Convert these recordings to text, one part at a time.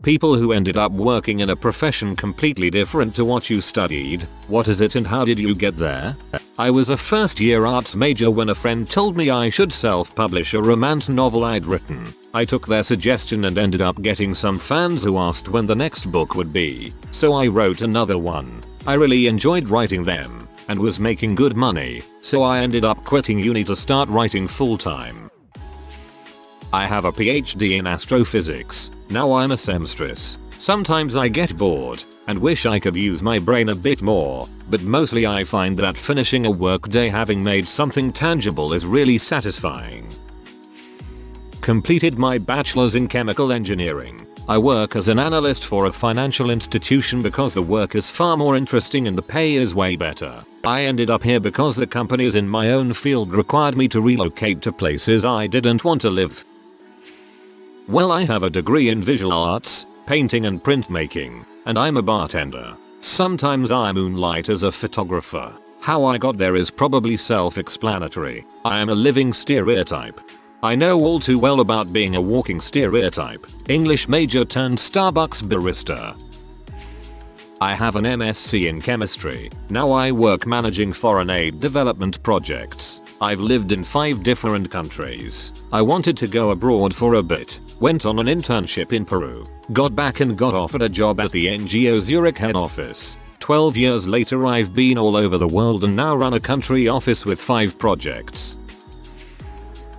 People who ended up working in a profession completely different to what you studied. What is it and how did you get there? I was a first year arts major when a friend told me I should self-publish a romance novel I'd written. I took their suggestion and ended up getting some fans who asked when the next book would be. So I wrote another one. I really enjoyed writing them and was making good money, so I ended up quitting uni to start writing full time. I have a PhD in astrophysics. Now I'm a seamstress. Sometimes I get bored and wish I could use my brain a bit more, but mostly I find that finishing a workday having made something tangible is really satisfying. Completed my bachelor's in chemical engineering. I work as an analyst for a financial institution because the work is far more interesting and the pay is way better. I ended up here because the companies in my own field required me to relocate to places I didn't want to live. Well, I have a degree in visual arts, painting and printmaking, and I'm a bartender. Sometimes I moonlight as a photographer. How I got there is probably self-explanatory. I am a living stereotype. I know all too well about being a walking stereotype. English major turned Starbucks barista. I have an MSc in chemistry. Now I work managing foreign aid development projects. I've lived in 5 different countries. I wanted to go abroad for a bit. Went on an internship in Peru. Got back and got offered a job at the NGO Zurich head office. 12 years later I've been all over the world and now run a country office with 5 projects.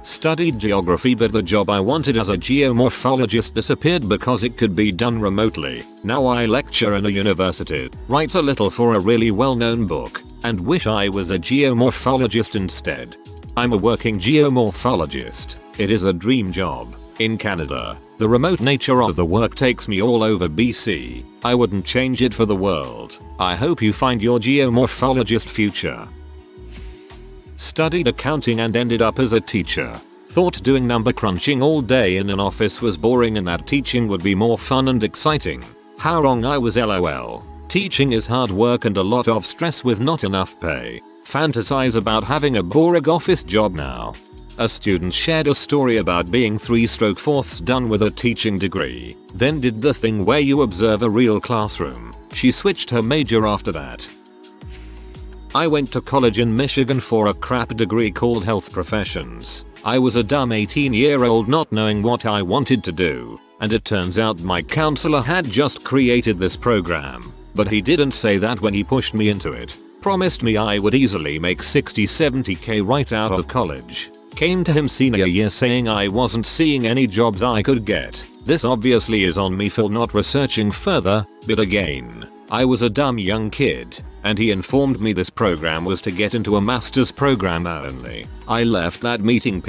Studied geography, but the job I wanted as a geomorphologist disappeared because it could be done remotely. Now I lecture in a university, write a little for a really well-known book, and wish I was a geomorphologist instead. I'm a working geomorphologist. It is a dream job. In Canada, the remote nature of the work takes me all over BC. I wouldn't change it for the world. I hope you find your geomorphologist future. Studied accounting and ended up as a teacher. Thought doing number crunching all day in an office was boring and that teaching would be more fun and exciting. How wrong I was, lol. Teaching is hard work and a lot of stress with not enough pay. Fantasize about having a boring office job now. A student shared a story about being 3/4 done with a teaching degree, then did the thing where you observe a real classroom. She switched her major after that. I went to college in Michigan for a crap degree called health professions. I was a dumb 18-year-old not knowing what I wanted to do, and it turns out my counselor had just created this program, but he didn't say that when he pushed me into it. Promised me I would easily make 60-70k right out of college. Came to him senior year saying I wasn't seeing any jobs I could get. This obviously is on me for not researching further, but again, I was a dumb young kid, and he informed me this program was to get into a master's program only. I left that meeting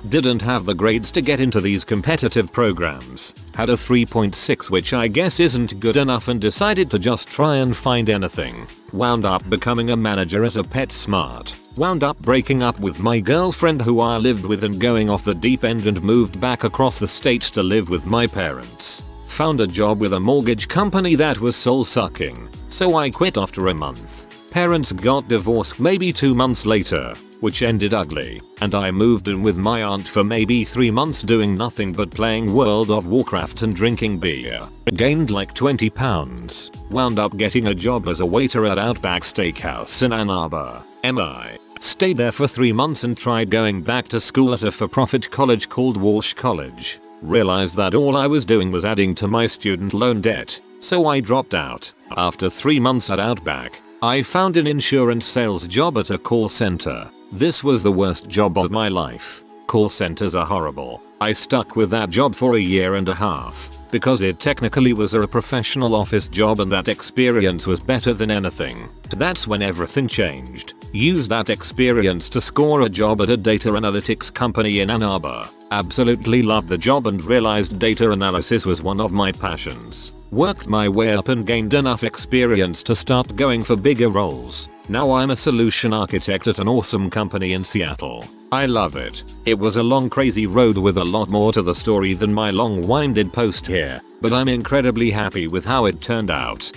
didn't have the grades to get into these competitive programs, had a 3.6 which I guess isn't good enough, and decided to just try and find anything. Wound up becoming a manager at a PetSmart. Wound up breaking up with my girlfriend who I lived with and going off the deep end and moved back across the state to live with my parents. Found a job with a mortgage company that was soul sucking, so I quit after a month. Parents got divorced maybe 2 months later, which ended ugly, and I moved in with my aunt for maybe 3 months doing nothing but playing World of Warcraft and drinking beer. Gained like 20 pounds. Wound up getting a job as a waiter at Outback Steakhouse in Ann Arbor, MI. Stayed there for 3 months and tried going back to school at a for-profit college called Walsh College. Realized that all I was doing was adding to my student loan debt, so I dropped out. After 3 months at Outback, I found an insurance sales job at a call center. This was the worst job of my life. Call centers are horrible. I stuck with that job for a year and a half, because it technically was a professional office job and that experience was better than anything. That's when everything changed. Used that experience to score a job at a data analytics company in Ann Arbor. Absolutely loved the job and realized data analysis was one of my passions. Worked my way up and gained enough experience to start going for bigger roles. Now I'm a solution architect at an awesome company in Seattle. I love it. It was a long crazy road with a lot more to the story than my long-winded post here, but I'm incredibly happy with how it turned out.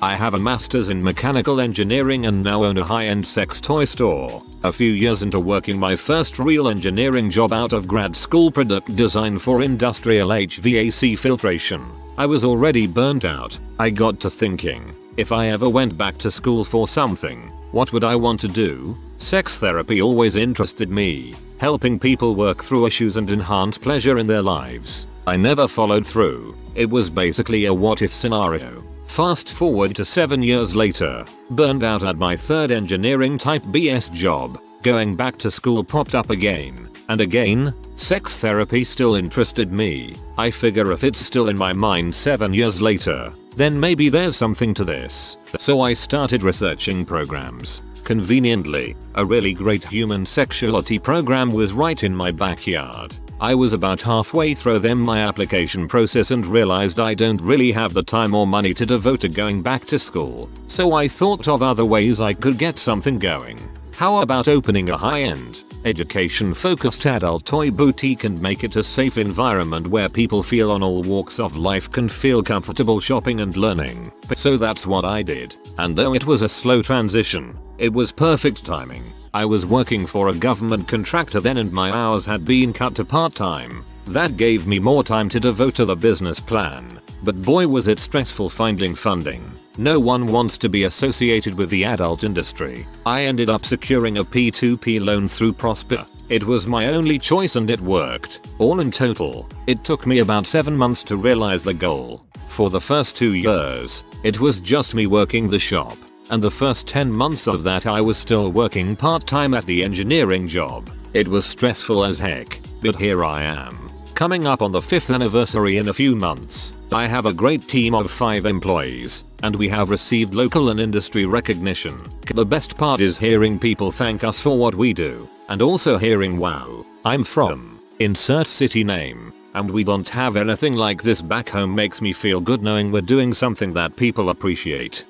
I have a master's in mechanical engineering and now own a high-end sex toy store. A few years into working my first real engineering job out of grad school, product design for industrial HVAC filtration, I was already burnt out. I got to thinking, if I ever went back to school for something, what would I want to do? Sex therapy always interested me, helping people work through issues and enhance pleasure in their lives. I never followed through. It was basically a what if scenario. Fast forward to 7 years later, burned out at my third engineering type BS job, going back to school popped up again, and again, sex therapy still interested me. I figure if it's still in my mind 7 years later, then maybe there's something to this. So I started researching programs. Conveniently, a really great human sexuality program was right in my backyard. I was about halfway through my application process and realized I don't really have the time or money to devote to going back to school. So I thought of other ways I could get something going. How about opening a high-end, education-focused adult toy boutique and make it a safe environment where people feel on all walks of life can feel comfortable shopping and learning. So that's what I did. And though it was a slow transition, it was perfect timing. I was working for a government contractor then and my hours had been cut to part-time. That gave me more time to devote to the business plan. But boy was it stressful finding funding. No one wants to be associated with the adult industry. I ended up securing a P2P loan through Prosper. It was my only choice and it worked. All in total, it took me about 7 months to realize the goal. For the first 2 years, it was just me working the shop. And the first 10 months of that I was still working part-time at the engineering job. It was stressful as heck, but here I am. Coming up on the 5th anniversary in a few months. I have a great team of 5 employees, and we have received local and industry recognition. The best part is hearing people thank us for what we do, and also hearing wow, I'm from, insert city name, and we don't have anything like this back home makes me feel good knowing we're doing something that people appreciate.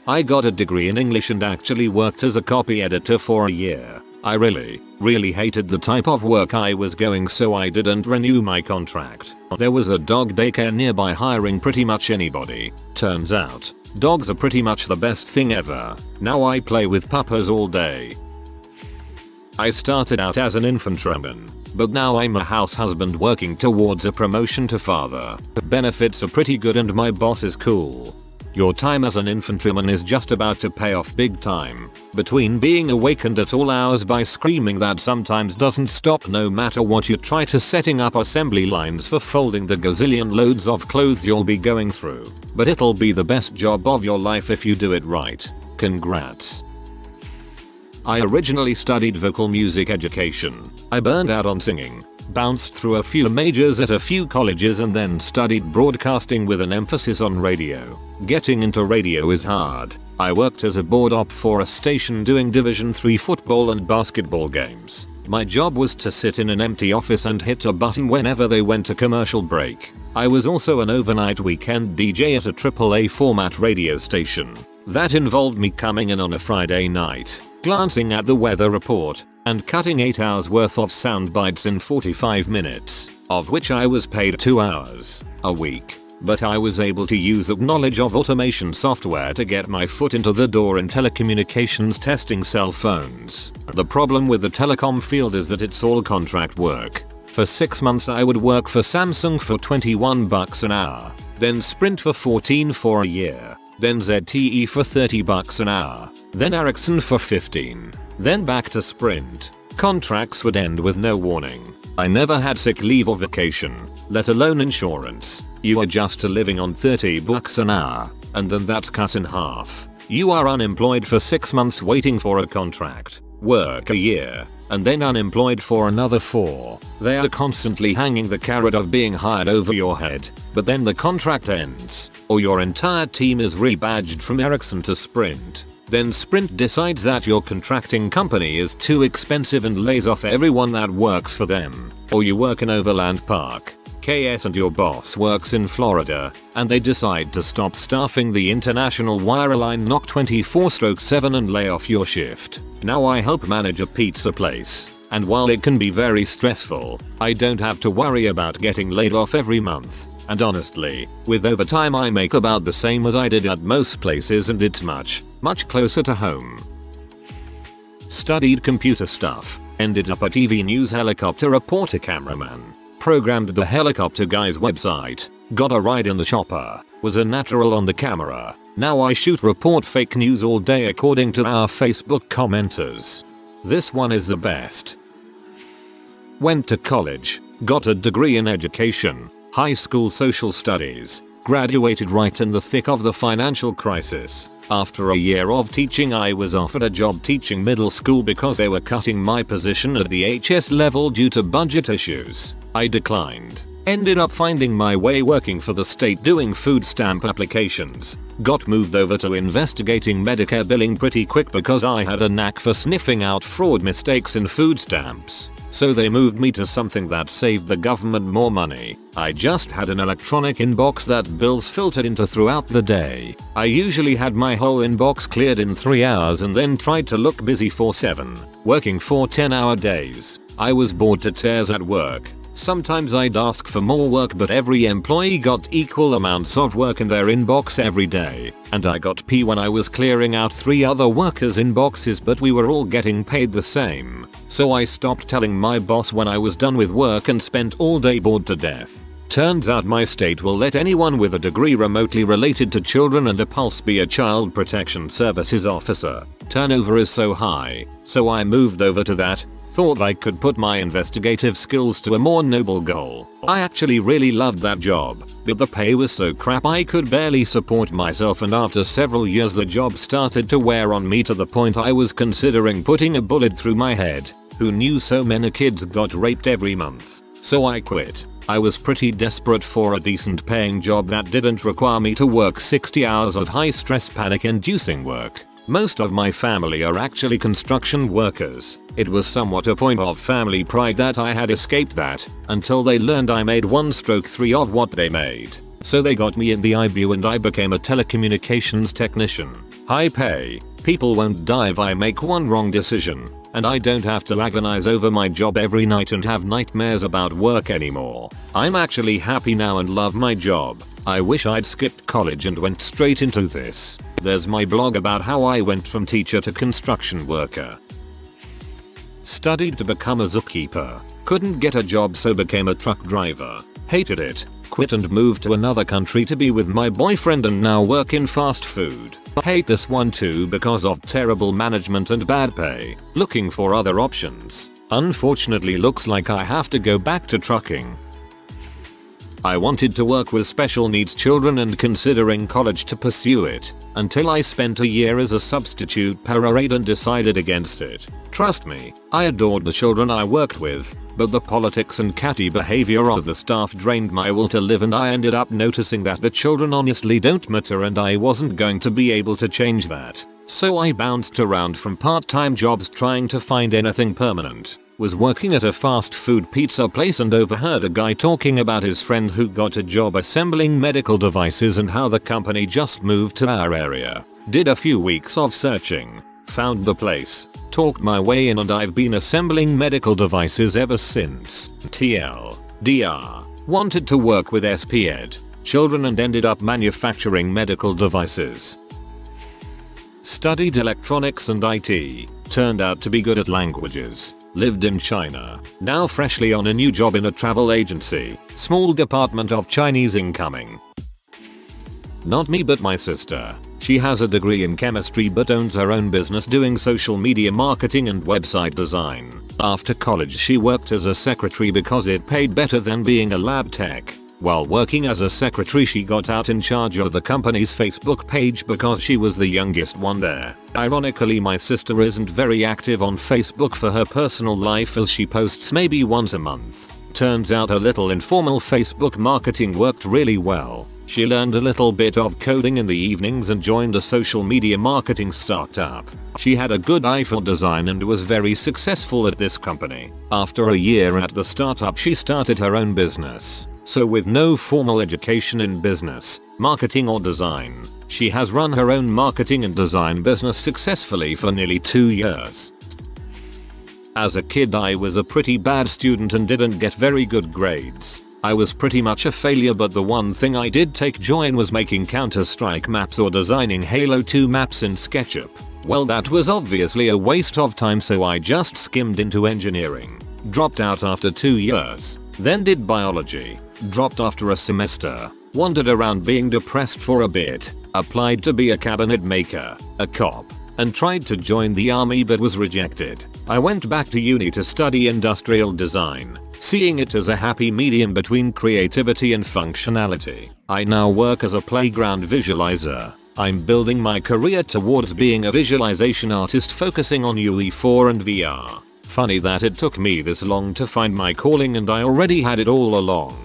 I got a degree in English and actually worked as a copy editor for a year. I really hated the type of work I was going, so I didn't renew my contract. There was a dog daycare nearby hiring pretty much anybody. Turns out, dogs are pretty much the best thing ever. Now I play with puppies all day. I started out as an infantryman, but now I'm a house husband working towards a promotion to father. The benefits are pretty good and my boss is cool. Your time as an infantryman is just about to pay off big time. Between being awakened at all hours by screaming that sometimes doesn't stop no matter what you try, to setting up assembly lines for folding the gazillion loads of clothes you'll be going through. But it'll be the best job of your life if you do it right. Congrats. I originally studied vocal music education. I burned out on singing. Bounced through a few majors at a few colleges and then studied broadcasting with an emphasis on radio. Getting into radio is hard. I worked as a board op for a station doing Division 3 football and basketball games. My job was to sit in an empty office and hit a button whenever they went to commercial break. I was also an overnight weekend DJ at a AAA format radio station. That involved me coming in on a Friday night, glancing at the weather report, and cutting 8 hours worth of sound bites in 45 minutes, of which I was paid 2 hours a week. But I was able to use the knowledge of automation software to get my foot into the door in telecommunications testing cell phones. The problem with the telecom field is that it's all contract work. For 6 months I would work for Samsung for $21 an hour, then Sprint for $14 for a year, then ZTE for $30 an hour, then Ericsson for $15, then back to Sprint. Contracts would end with no warning. I never had sick leave or vacation, let alone insurance. You are just living on $30 an hour, and then that's cut in half. You are unemployed for 6 months waiting for a contract, work a year, and then unemployed for another 4. They are constantly hanging the carrot of being hired over your head, but then the contract ends, or your entire team is rebadged from Ericsson to Sprint. Then Sprint decides that your contracting company is too expensive and lays off everyone that works for them. Or you work in Overland Park, KS, and your boss works in Florida, and they decide to stop staffing the international wireline NOC 24/7 and lay off your shift. Now I help manage a pizza place, and while it can be very stressful, I don't have to worry about getting laid off every month. And honestly, with overtime I make about the same as I did at most places, and it's much closer to home. Studied computer stuff, ended up a TV news helicopter reporter cameraman. Programmed the helicopter guy's website, got a ride in the chopper, was a natural on the camera. Now I shoot report fake news all day according to our Facebook commenters. This one is the best. Went to college, got a degree in education, high school social studies, graduated right in the thick of the financial crisis. After a year of teaching I was offered a job teaching middle school because they were cutting my position at the HS level due to budget issues. I declined. Ended up finding my way working for the state doing food stamp applications. Got moved over to investigating Medicare billing pretty quick because I had a knack for sniffing out fraud mistakes in food stamps. So they moved me to something that saved the government more money. I just had an electronic inbox that bills filtered into throughout the day. I usually had my whole inbox cleared in 3 hours and then tried to look busy for 7, working 4 10-hour days. I was bored to tears at work. Sometimes I'd ask for more work, but every employee got equal amounts of work in their inbox every day. And I got P when I was clearing out 3 other workers' inboxes, but we were all getting paid the same. So I stopped telling my boss when I was done with work and spent all day bored to death. Turns out my state will let anyone with a degree remotely related to children and a pulse be a child protection services officer. Turnover is so high, so I moved over to that. Thought I could put my investigative skills to a more noble goal. I actually really loved that job, but the pay was so crap I could barely support myself, and after several years the job started to wear on me to the point I was considering putting a bullet through my head. Who knew so many kids got raped every month? So I quit. I was pretty desperate for a decent paying job that didn't require me to work 60 hours of high stress panic inducing work. Most of my family are actually construction workers. It was somewhat a point of family pride that I had escaped that, until they learned I made 1/3 of what they made. So they got me in the IBU and I became a telecommunications technician. High pay, people won't die if I make one wrong decision, and I don't have to agonize over my job every night and have nightmares about work anymore. I'm actually happy now and love my job. I wish I'd skipped college and went straight into this. There's my blog about how I went from teacher to construction worker. Studied to become a zookeeper. Couldn't get a job so became a truck driver. Hated it. Quit and moved to another country to be with my boyfriend and now work in fast food. Hate this one too because of terrible management and bad pay. Looking for other options. Unfortunately looks like I have to go back to trucking. I wanted to work with special needs children and considering college to pursue it, until I spent a year as a substitute para-aide and decided against it. Trust me, I adored the children I worked with, but the politics and catty behavior of the staff drained my will to live, and I ended up noticing that the children honestly don't matter and I wasn't going to be able to change that. So I bounced around from part-time jobs trying to find anything permanent. Was working at a fast food pizza place and overheard a guy talking about his friend who got a job assembling medical devices and how the company just moved to our area. Did a few weeks of searching, found the place, talked my way in, and I've been assembling medical devices ever since. TLDR. Wanted to work with SPED children and ended up manufacturing medical devices. Studied electronics and IT. Turned out to be good at languages. Lived in China. Now freshly on a new job in a travel agency. Small department of Chinese incoming. Not me but my sister. She has a degree in chemistry but owns her own business doing social media marketing and website design. After college she worked as a secretary because it paid better than being a lab tech. While working as a secretary she got out in charge of the company's Facebook page because she was the youngest one there. Ironically my sister isn't very active on Facebook for her personal life as she posts maybe once a month. Turns out a little informal Facebook marketing worked really well. She learned a little bit of coding in the evenings and joined a social media marketing startup. She had a good eye for design and was very successful at this company. After a year at the startup she started her own business. So with no formal education in business, marketing or design, she has run her own marketing and design business successfully for nearly 2 years. As a kid I was a pretty bad student and didn't get very good grades. I was pretty much a failure, but the one thing I did take joy in was making Counter-Strike maps or designing Halo 2 maps in SketchUp. Well, that was obviously a waste of time, so I just skimmed into engineering. Dropped out after 2 years. Then did biology. Dropped after a semester. Wandered around being depressed for a bit. Applied to be a cabinet maker, a cop, and tried to join the army but was rejected. I went back to uni to study industrial design, seeing it as a happy medium between creativity and functionality. I now work as a playground visualizer. I'm building my career towards being a visualization artist focusing on UE4 and VR. Funny that it took me this long to find my calling and I already had it all along.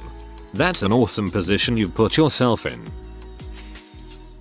That's an awesome position you've put yourself in.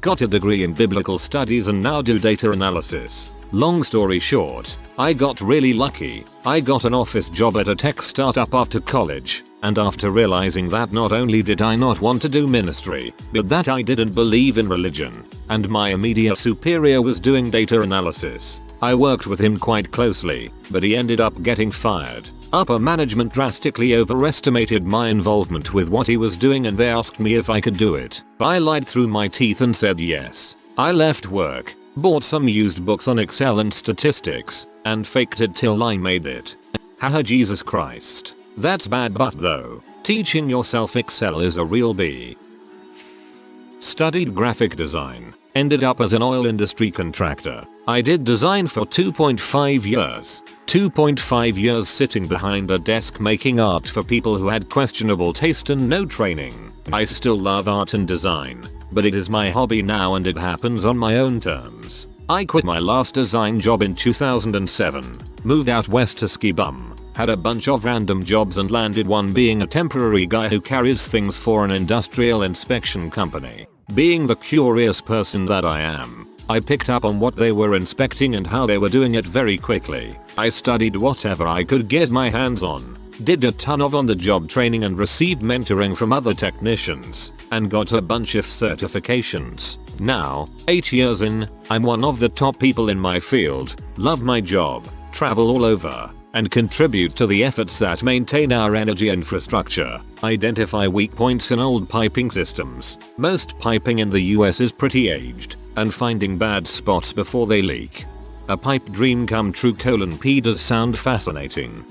Got a degree in biblical studies and now do data analysis. Long story short, I got really lucky. I got an office job at a tech startup after college, and after realizing that not only did I not want to do ministry, but that I didn't believe in religion, and my immediate superior was doing data analysis. I worked with him quite closely, but he ended up getting fired. Upper management drastically overestimated my involvement with what he was doing and they asked me if I could do it. I lied through my teeth and said yes. I left work, bought some used books on Excel and statistics, and faked it till I made it. Haha, Jesus Christ. That's bad, but though, teaching yourself Excel is a real B. Studied graphic design. Ended up as an oil industry contractor. I did design for 2.5 years. 2.5 years sitting behind a desk making art for people who had questionable taste and no training. I still love art and design, but it is my hobby now and it happens on my own terms. I quit my last design job in 2007, moved out west to ski bum, had a bunch of random jobs and landed one being a temporary guy who carries things for an industrial inspection company. Being the curious person that I am, I picked up on what they were inspecting and how they were doing it very quickly. I studied whatever I could get my hands on, did a ton of on-the-job training and received mentoring from other technicians, and got a bunch of certifications. Now, 8 years in, I'm one of the top people in my field, love my job, travel all over, and contribute to the efforts that maintain our energy infrastructure, identify weak points in old piping systems. Most piping in the US is pretty aged, and finding bad spots before they leak. A pipe dream come true. P does sound fascinating.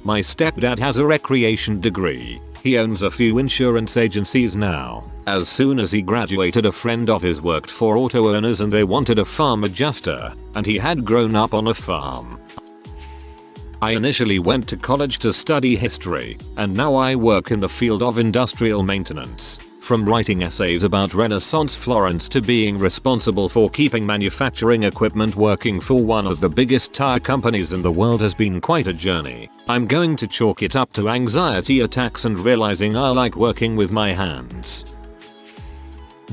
My stepdad has a recreation degree. He owns a few insurance agencies now. As soon as he graduated, a friend of his worked for auto owners and they wanted a farm adjuster, and he had grown up on a farm. I initially went to college to study history, and now I work in the field of industrial maintenance. From writing essays about Renaissance Florence to being responsible for keeping manufacturing equipment working for one of the biggest tire companies in the world has been quite a journey. I'm going to chalk it up to anxiety attacks and realizing I like working with my hands.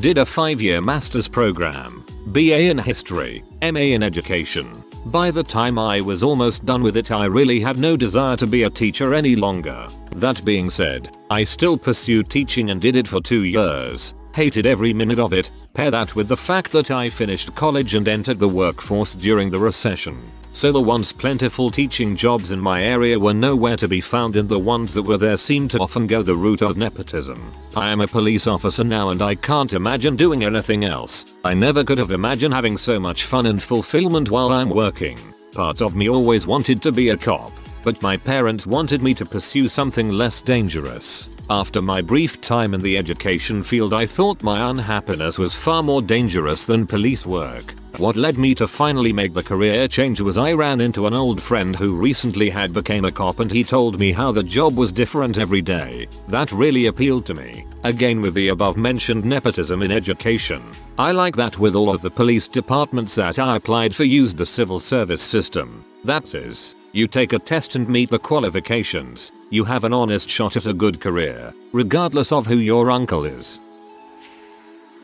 Did a 5-year master's program, BA in history, MA in education. By the time I was almost done with it, I really had no desire to be a teacher any longer. That being said, I still pursued teaching and did it for 2 years. Hated every minute of it. Pair that with the fact that I finished college and entered the workforce during the recession. So the once plentiful teaching jobs in my area were nowhere to be found, and the ones that were there seemed to often go the route of nepotism. I am a police officer now and I can't imagine doing anything else. I never could have imagined having so much fun and fulfillment while I'm working. Part of me always wanted to be a cop, but my parents wanted me to pursue something less dangerous. After my brief time in the education field, I thought my unhappiness was far more dangerous than police work. What led me to finally make the career change was I ran into an old friend who recently had became a cop, and he told me how the job was different every day. That really appealed to me. Again, with the above mentioned nepotism in education, I like that with all of the police departments that I applied for used the civil service system. That is, you take a test and meet the qualifications. You have an honest shot at a good career, regardless of who your uncle is.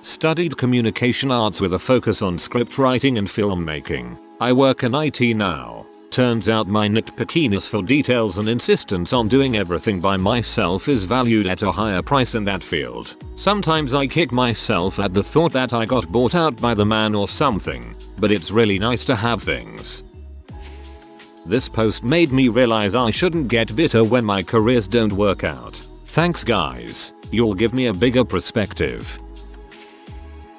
Studied communication arts with a focus on script writing and filmmaking. I work in IT now. Turns out my nitpickiness for details and insistence on doing everything by myself is valued at a higher price in that field. Sometimes I kick myself at the thought that I got bought out by the man or something, but it's really nice to have things. This post made me realize I shouldn't get bitter when my careers don't work out. Thanks guys, you'll give me a bigger perspective.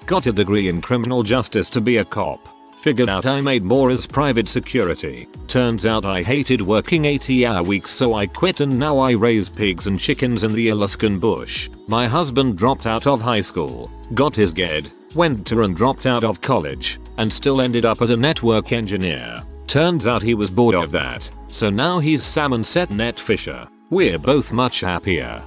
Got a degree in criminal justice to be a cop. Figured out I made more as private security. Turns out I hated working 80-hour weeks, so I quit and now I raise pigs and chickens in the Alaskan bush. My husband dropped out of high school, got his GED, went to and dropped out of college, and still ended up as a network engineer. Turns out he was bored of that, so now he's salmon set net fisher. We're both much happier.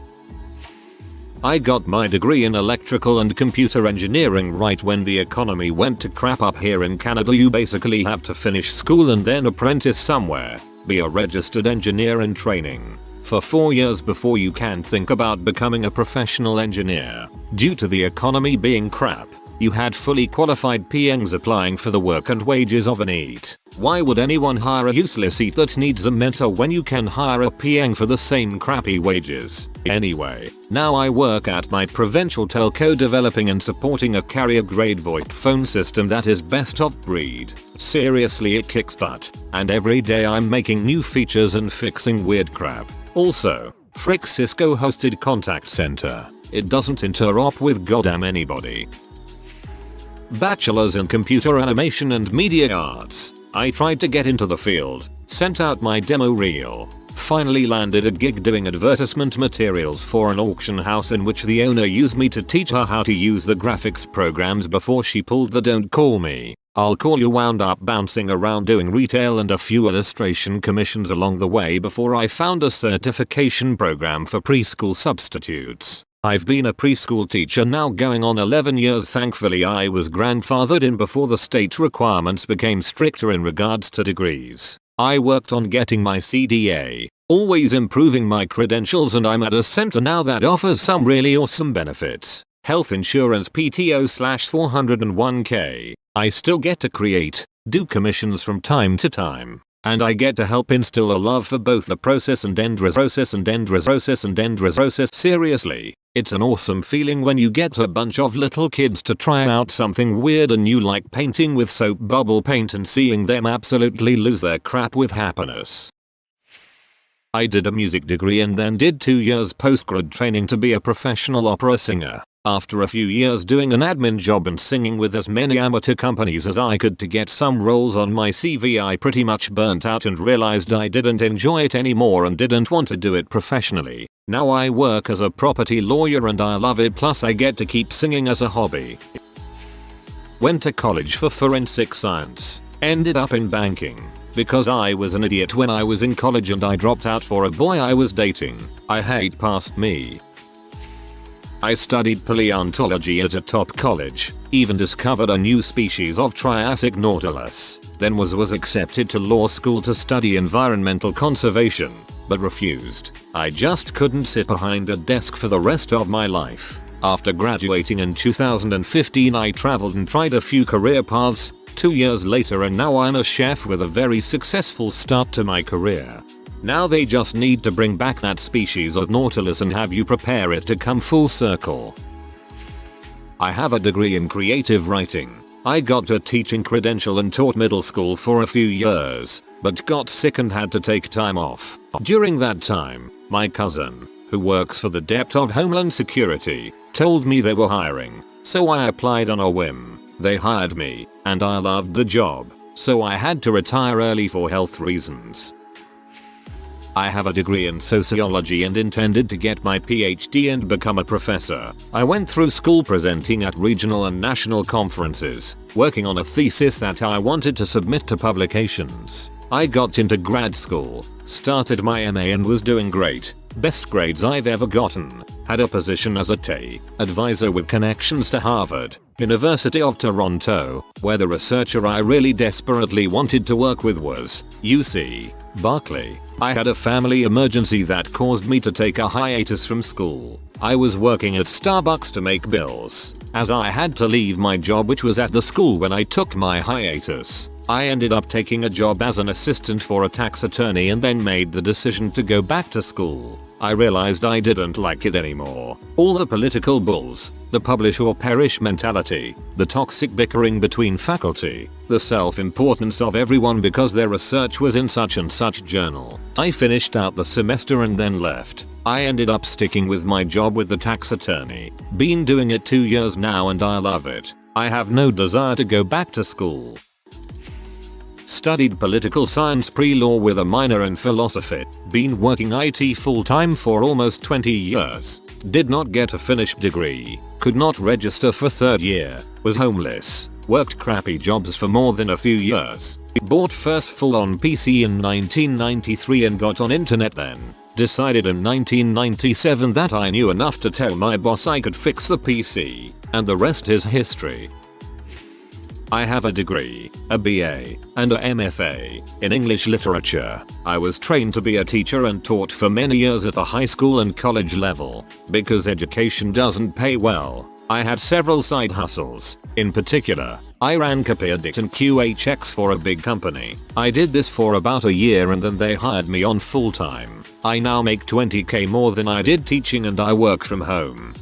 I got my degree in electrical and computer engineering right when the economy went to crap. Up here in Canada you basically have to finish school and then apprentice somewhere, be a registered engineer in training for 4 years before you can think about becoming a professional engineer. Due to the economy being crap, you had fully qualified PNs applying for the work and wages of an EAT. Why would anyone hire a useless EAT that needs a mentor when you can hire a PN for the same crappy wages? Anyway, now I work at my provincial telco developing and supporting a carrier grade VoIP phone system that is best of breed. Seriously, it kicks butt. And every day I'm making new features and fixing weird crap. Also, frick Cisco hosted contact center. It doesn't interop with goddamn anybody. Bachelor's in Computer Animation and Media Arts. I tried to get into the field, sent out my demo reel, finally landed a gig doing advertisement materials for an auction house in which the owner used me to teach her how to use the graphics programs before she pulled the "don't call me, I'll call you" wound up bouncing around doing retail and a few illustration commissions along the way before I found a certification program for preschool substitutes. I've been a preschool teacher now going on 11 years. Thankfully I was grandfathered in before the state requirements became stricter in regards to degrees. I worked on getting my CDA, always improving my credentials, and I'm at a center now that offers some really awesome benefits. Health insurance, PTO/401k. I still get to create, do commissions from time to time. And I get to help instill a love for both the process and end result. Seriously, it's an awesome feeling when you get a bunch of little kids to try out something weird and new, like painting with soap bubble paint, and seeing them absolutely lose their crap with happiness. I did a music degree and then did 2 years postgrad training to be a professional opera singer. After a few years doing an admin job and singing with as many amateur companies as I could to get some roles on my CV, I pretty much burnt out and realized I didn't enjoy it anymore and didn't want to do it professionally. Now I work as a property lawyer and I love it, plus I get to keep singing as a hobby. Went to college for forensic science. Ended up in banking. Because I was an idiot when I was in college and I dropped out for a boy I was dating. I hate past me. I studied paleontology at a top college, even discovered a new species of Triassic nautilus, then was accepted to law school to study environmental conservation, but refused. I just couldn't sit behind a desk for the rest of my life. After graduating in 2015 I traveled and tried a few career paths, 2 years later and now I'm a chef with a very successful start to my career. Now they just need to bring back that species of nautilus and have you prepare it to come full circle. I have a degree in creative writing. I got a teaching credential and taught middle school for a few years, but got sick and had to take time off. During that time, my cousin, who works for the Dept of Homeland Security, told me they were hiring, so I applied on a whim. They hired me, and I loved the job, so I had to retire early for health reasons. I have a degree in sociology and intended to get my PhD and become a professor. I went through school presenting at regional and national conferences, working on a thesis that I wanted to submit to publications. I got into grad school, started my MA and was doing great. Best grades I've ever gotten. Had a position as a TAE advisor with connections to Harvard, University of Toronto, where the researcher I really desperately wanted to work with was UC Berkeley. I had a family emergency that caused me to take a hiatus from school. I was working at Starbucks to make bills, as I had to leave my job which was at the school when I took my hiatus. I ended up taking a job as an assistant for a tax attorney and then made the decision to go back to school. I realized I didn't like it anymore. All the political bulls, the publish or perish mentality, the toxic bickering between faculty, the self-importance of everyone because their research was in such and such journal. I finished out the semester and then left. I ended up sticking with my job with the tax attorney. Been doing it 2 years now and I love it. I have no desire to go back to school. Studied political science pre-law with a minor in philosophy. Been working IT full-time for almost 20 years. Did not get a finished degree. Could not register for 3rd year. Was homeless. Worked crappy jobs for more than a few years. Bought first full-on PC in 1993 and got on internet then. Decided in 1997 that I knew enough to tell my boss I could fix the PC. And the rest is history. I have a degree, a BA, and a MFA in English literature. I was trained to be a teacher and taught for many years at the high school and college level. Because education doesn't pay well, I had several side hustles. In particular, I ran CopyEdit and QHX for a big company. I did this for about a year and then they hired me on full time. I now make 20k more than I did teaching and I work from home.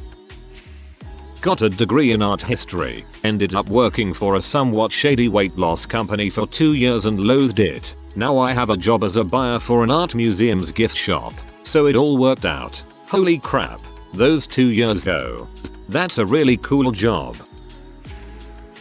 Got a degree in art history, ended up working for a somewhat shady weight loss company for 2 years and loathed it. Now I have a job as a buyer for an art museum's gift shop. So it all worked out. Holy crap, those 2 years though. That's a really cool job.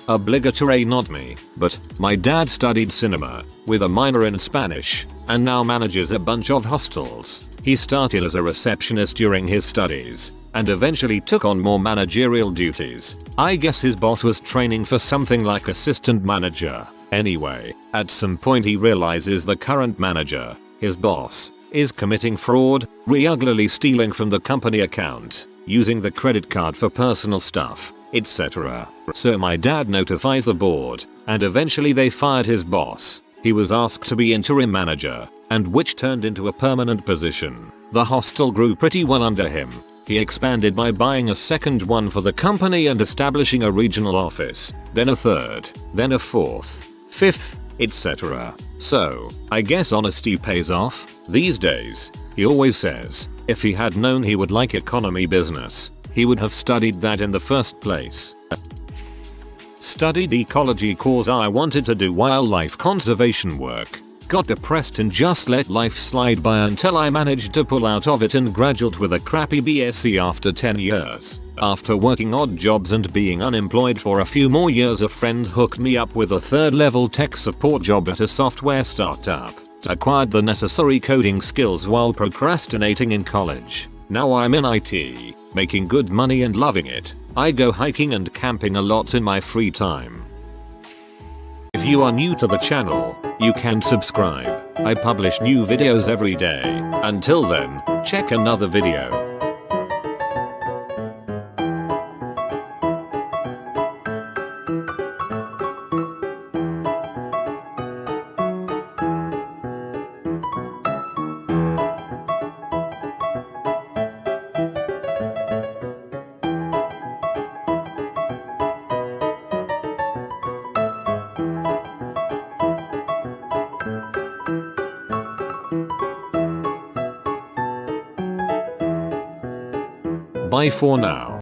Obligatory not me, but my dad studied cinema, with a minor in Spanish, and now manages a bunch of hostels. He started as a receptionist during his studies, and eventually took on more managerial duties. I guess his boss was training for something like assistant manager. Anyway, at some point he realizes the current manager, his boss, is committing fraud, regularly stealing from the company account, using the credit card for personal stuff, etc. So my dad notifies the board, and eventually they fired his boss. He was asked to be interim manager, and which turned into a permanent position. The hostel grew pretty well under him. He expanded by buying a second one for the company and establishing a regional office, then a third, then a fourth, fifth, etc. So, I guess honesty pays off these days. He always says, if he had known he would like economy business, he would have studied that in the first place. Studied ecology cause I wanted to do wildlife conservation work. Got depressed and just let life slide by until I managed to pull out of it and graduate with a crappy BSc after 10 years. After working odd jobs and being unemployed for a few more years, a friend hooked me up with a 3rd level tech support job at a software startup. Acquired the necessary coding skills while procrastinating in college. Now I'm in IT, making good money and loving it. I go hiking and camping a lot in my free time. If you are new to the channel, you can subscribe. I publish new videos every day. Until then, check another video. Bye for now.